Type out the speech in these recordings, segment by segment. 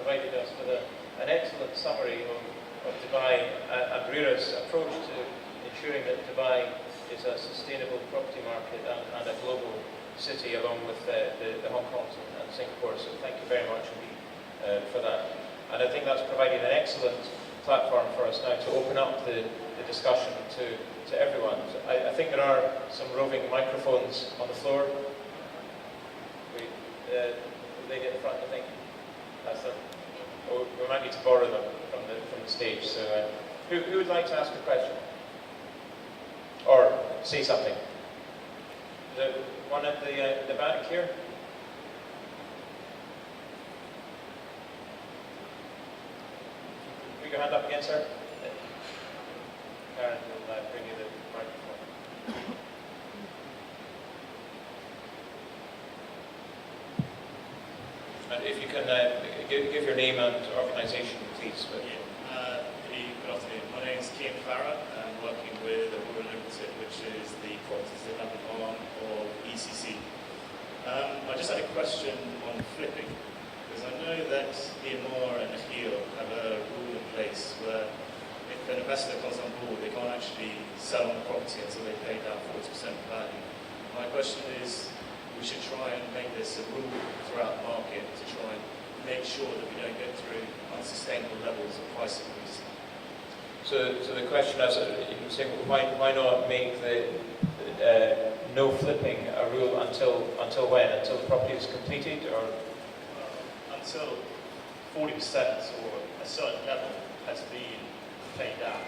provided us with an excellent summary of Dubai and RERA's approach to ensuring that Dubai is a sustainable property market and a global city, along with the Hong Kongs and Singapore. So thank you very much indeed for that. And I think that's provided an excellent platform for us now to open up the discussion to everyone. So I think there are some roving microphones on the floor. The lady at the front, I think. That's them. Oh, we might need to borrow them from the stage. So who would like to ask a question? Or say something? The one at the back here? Put your hand up again, sir. Karen will bring you the microphone. And if you can give your name and organisation, please. Good afternoon. My name is Kean Farah. I'm working with a Rural Limited, which is the properties development arm of ECC. I just had a question on flipping, because I know that EMR and Akhil have a rule in place where if an investor comes on board, they can't actually sell on the property until they pay down 40% value. My question is, we should try and make this a rule throughout the market to try and make sure that we don't go through unsustainable levels of price increase. So the question is, you can say, why not make the no flipping a rule until when? Until the property is completed, or until 40% or a certain level has been paid out.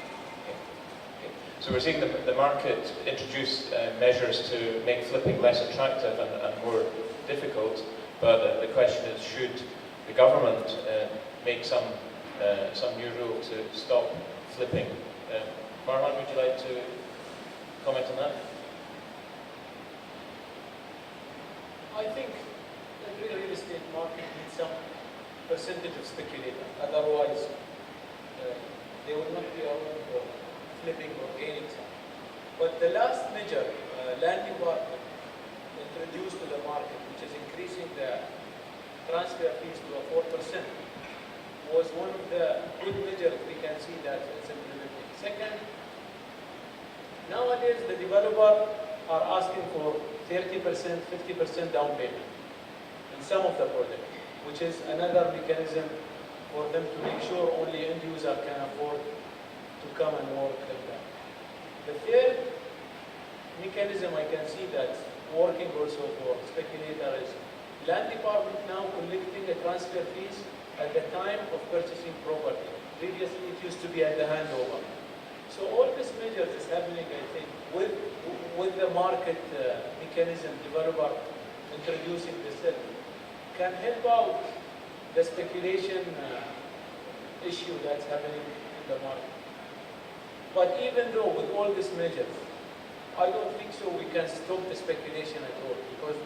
Okay. So we're seeing the market introduce measures to make flipping less attractive and more difficult. But the question is, should the government make some new rule to stop flipping? Marwan, would you like to comment on that? I think the real estate market needs some percentage of speculator. Otherwise, they will not be around for flipping or gaining some. But the last measure, land department introduced to the market, which is increasing the transfer fees to a 4%, was one of the good measures we can see that it's implementing. Second, nowadays the developer are asking for 30%, 50% down payment in some of the projects, which is another mechanism for them to make sure only end user can afford to come and work like that. The third mechanism I can see that's working also for speculator is land department now collecting the transfer fees at the time of purchasing property. Previously it used to be at the handover. So all these measures is happening, I think, with the market mechanism developer introducing this can help out the speculation issue that's happening in the market. But even though with all these measures, I don't think so we can stop the speculation at all, because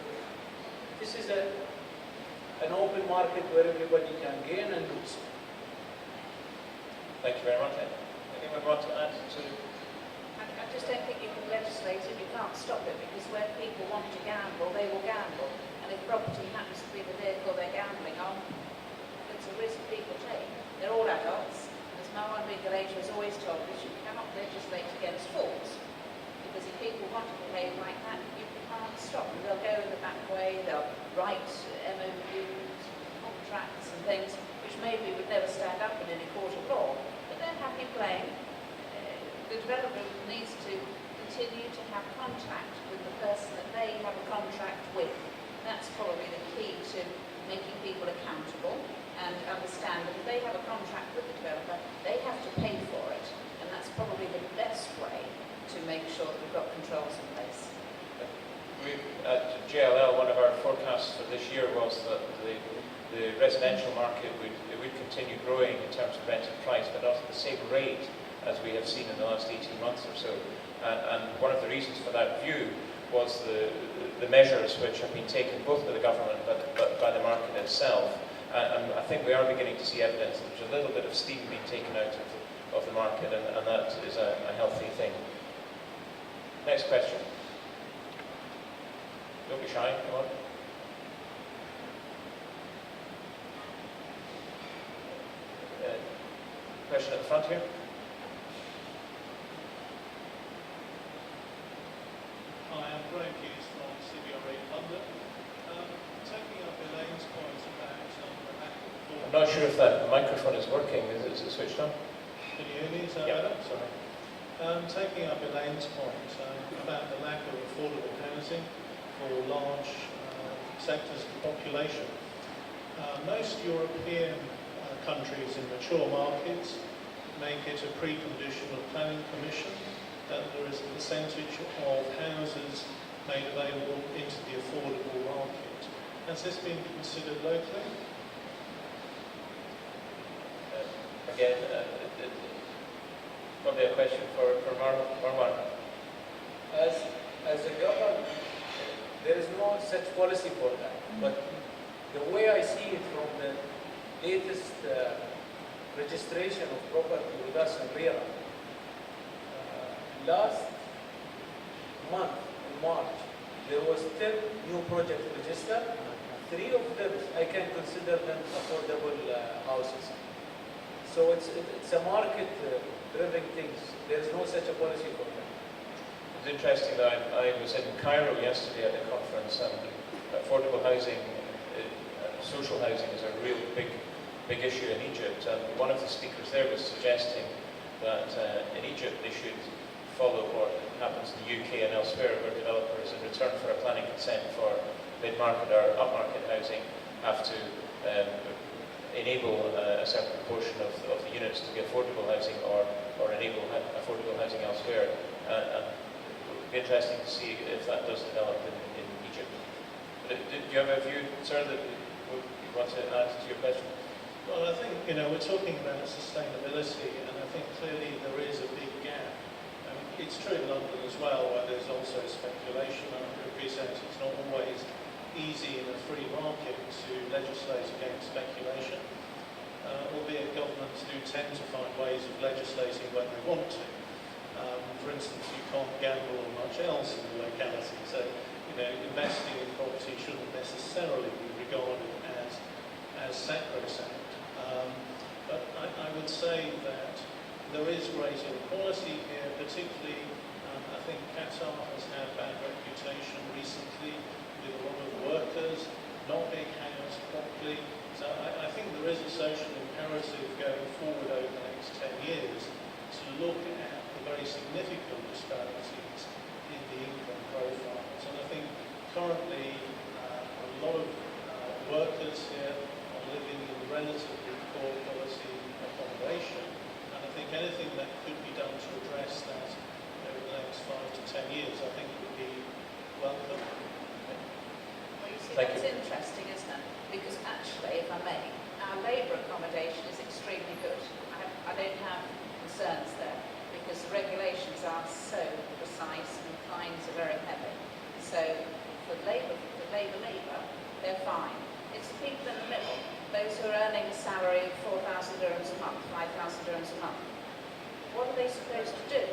this is an open market where everybody can gain and lose. Thank you very much. Anyone want to add to? I just don't think you can legislate it. You can't stop it, because when people want to gamble, they will gamble. And if property happens to be the vehicle they're gambling on, it's a risk people take. They're all adults. As Marwan regulator has always told us, you cannot legislate against fools. Because if people want to behave like that, you can't stop them. They'll go in the back way, they'll write MOUs, contracts and things, which maybe would never stand up in any court of law. But they're happy playing. The developer needs to continue to have contact with the person that they have a contract with. That's probably the key to making people accountable and understand that if they have a contract with the developer, they have to pay for it. And that's probably the best way to make sure that we've got controls in place. At JLL, one of our forecasts for this year was that the residential market would continue growing in terms of rented price, but not at the same rate as we have seen in the last 18 months or so. And one of the reasons for that view was the measures which have been taken both by the government but by the market itself. And I think we are beginning to see evidence that there's a little bit of steam being taken out of the market, and that is a healthy thing. Next question. Don't be shy, come on. Question at the front here. Hi, I'm Graham Hughes from CBRE London. Taking up Elaine's point about the lack of I'm not sure if that microphone is working. Is it switched on? Can you hear me? Is that Yeah, better? sorry. Taking up Elaine's point about the lack of affordable housing for large sectors of the population. Most European countries in mature markets make it a precondition of planning permission that there is a percentage of houses made available into the affordable market. Has this been considered locally? Again, probably a question for Marwan. As a government, there is no such policy for that. But the way I see it from the latest registration of property with us in RERA, last month, in March, there was 10 new projects registered. 3 of them, I can consider them affordable houses. So it's a market-driven thing. There's no such a policy for them. It's interesting that I was in Cairo yesterday at a conference, and affordable housing, social housing is a real big issue in Egypt. And one of the speakers there was suggesting that in Egypt they should follow what happens in the UK and elsewhere, where developers, in return for a planning consent for mid-market or upmarket housing, have to enable a certain proportion of the units to be affordable housing, or enable affordable housing elsewhere. And it would be interesting to see if that does develop in Egypt. Do you have a view, sir, that you want to add to your question? Well, I think, we're talking about sustainability, and I think clearly there is a big gap. It's true in London as well, where there's also speculation. I appreciate it's not always easy in a free market to legislate against speculation, albeit governments do tend to find ways of legislating when they want to. For instance, you can't gamble on much else in the locality, so investing in property shouldn't necessarily be regarded as sacrosanct. But I would say that there is great inequality here, particularly I think Qatar has had a bad reputation recently with a lot of workers not being housed properly. So I think there is a social imperative going forward over the next 10 years to look at the very significant disparities in the income profiles. And I think currently a lot of workers here are living in relatively poor quality accommodation. And I think anything that could be done to address that over the next 5 to 10 years, I think would be welcome. Well, you see, Thank that's you. interesting, isn't it? Because actually, if I may, our labour accommodation is extremely good. I don't have concerns there, because the regulations are so precise and fines are very heavy. So for labour, they're fine. It's the people in the middle, those who are earning a salary of 4,000 dirhams a month, 5,000 dirhams a month. What are they supposed to do?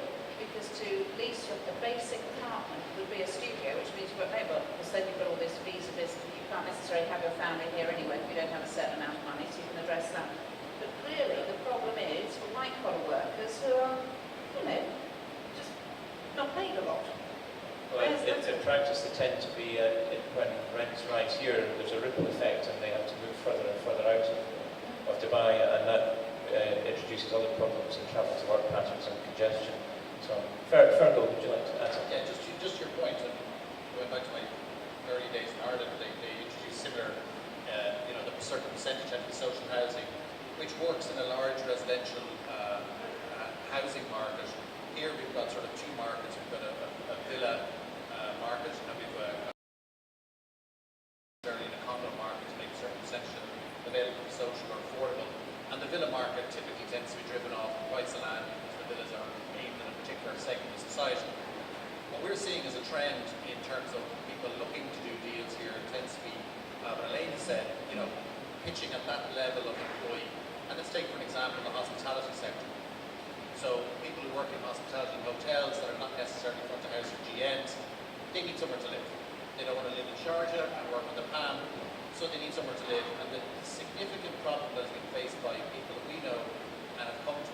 Because to lease a basic apartment would be a studio, which means you've got labour, because then you've got all this visa business. You can't necessarily have your family here anyway if you don't have a certain amount of money, so you can address that. But clearly the problem is for white-collar workers who are, just not paid a lot. Well, in practice, they tend to be, when rents rise here, there's a ripple effect, and they have to move further and further out of Dubai, and that introduces other problems in travel to work patterns and congestion. So, Fergal, would you like to add something? Yeah, just your point, and going back to my early days in Ireland, they introduced similar, the certain percentage had to be social housing, which works in a large residential housing market. Here we've got sort of two markets. We've got a villa market, and we've in a condo market to make a certain percentage available for social or affordable. And the villa market typically tends to be driven off the price of land, because the villas are aimed at a particular segment of society. What we're seeing as a trend in terms of people looking to do deals here tends to be, what Elaine said, pitching at that level of employee. And let's take, for an example, the hospitality sector. So people who work in hospitality and hotels that are not necessarily front of house or GMs, they need somewhere to live. They don't want to live in Sharjah and work on the Palm, so they need somewhere to live. And the significant problem that has been faced by people that we know and have come to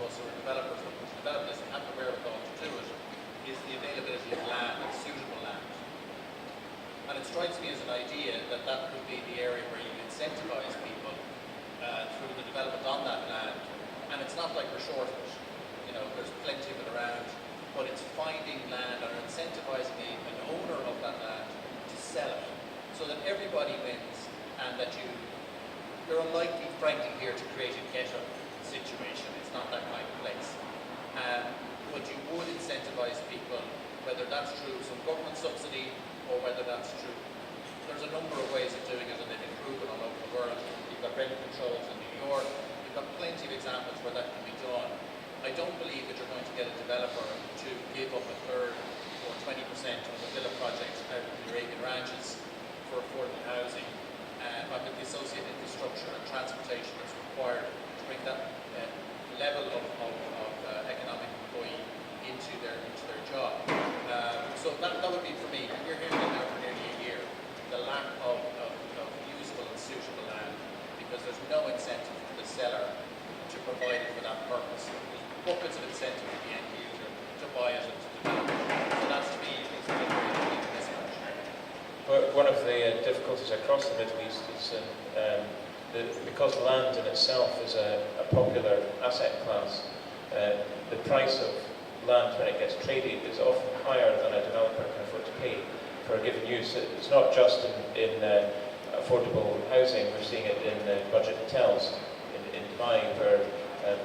short of it. You know, there's plenty of it around, but it's finding land or incentivizing an owner of that land to sell it so that everybody wins and that you're unlikely, frankly, here to create a ghetto situation. It's not that kind of place. But you would incentivize people, whether that's through some government subsidy or whether that's through, there's a number of ways of doing it and they've improved it all over the world. You've got rent controls in New York, you've got plenty of examples where that can be done. I don't believe that you're going to get a developer to give up a third or 20% of the villa project out of the Arabian ranches for affordable housing, but with the associated infrastructure and transportation that's required to bring that level of economic employee into their job. So that would be for me. We're hearing it now for nearly a year, the lack of usable and suitable land, because there's no incentive for the seller to provide it for that purpose. There's buckets of incentive for the end user to buy it and to develop it. So that's to me is a big mismatch. But one of the difficulties across the Middle East is because land in itself is a popular asset class, the price of land when it gets traded is often higher than a developer can afford to pay for a given use. It's not just in affordable housing, we're seeing it in budget hotels in Dubai, where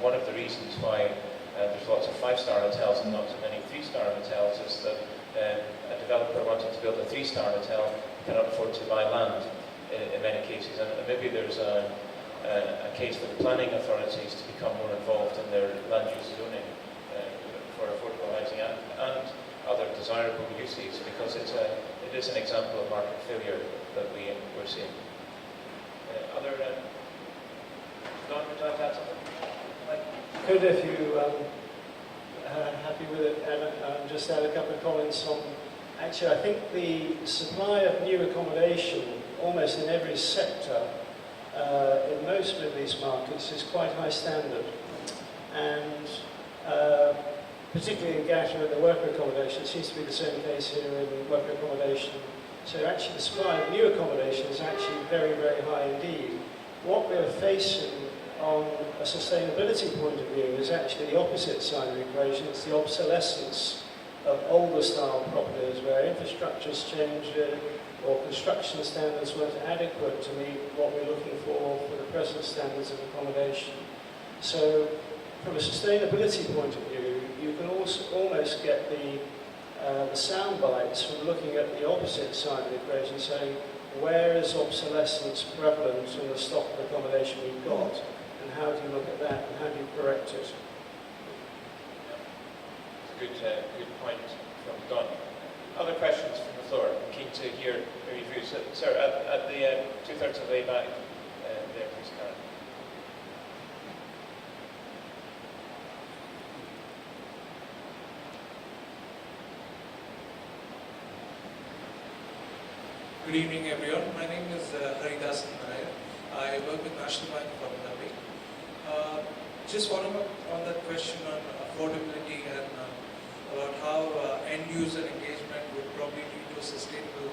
one of the reasons why there's lots of 5-star hotels and not so many 3-star hotels is that a developer wanting to build a 3-star hotel cannot afford to buy land in many cases, and maybe there's a case for the planning authorities to become more involved in their land use zoning for affordable housing and other desirable uses, because it is an example of market failure that we're seeing. Other Don, would you like to add something? Could, if you happy with it, just add a couple of comments on. Actually, I think the supply of new accommodation, almost in every sector, in most Middle East markets, is quite high standard, and particularly in Qatar, the worker accommodation, it seems to be the same case here in worker accommodation. So actually the supply of new accommodation is actually very, very high indeed. What we're facing on a sustainability point of view is actually the opposite side of the equation. It's the obsolescence of older style properties where infrastructure's changed or construction standards weren't adequate to meet what we're looking for the present standards of accommodation. So from a sustainability point of view, you can also almost get the sound bites from looking at the opposite side of the equation, saying where is obsolescence prevalent in the stock of accommodation we've got, and how do you look at that and how do you correct it? It's a good point from Don. Other questions from the floor? I'm keen to hear your views. Sir, at the two-thirds of the way back there, please, Karen. Good evening, everyone. My name is Haridas Nair. I work with National Bank of Abu Dhabi. Just following up on that question on affordability and about how end user engagement would probably lead to a sustainable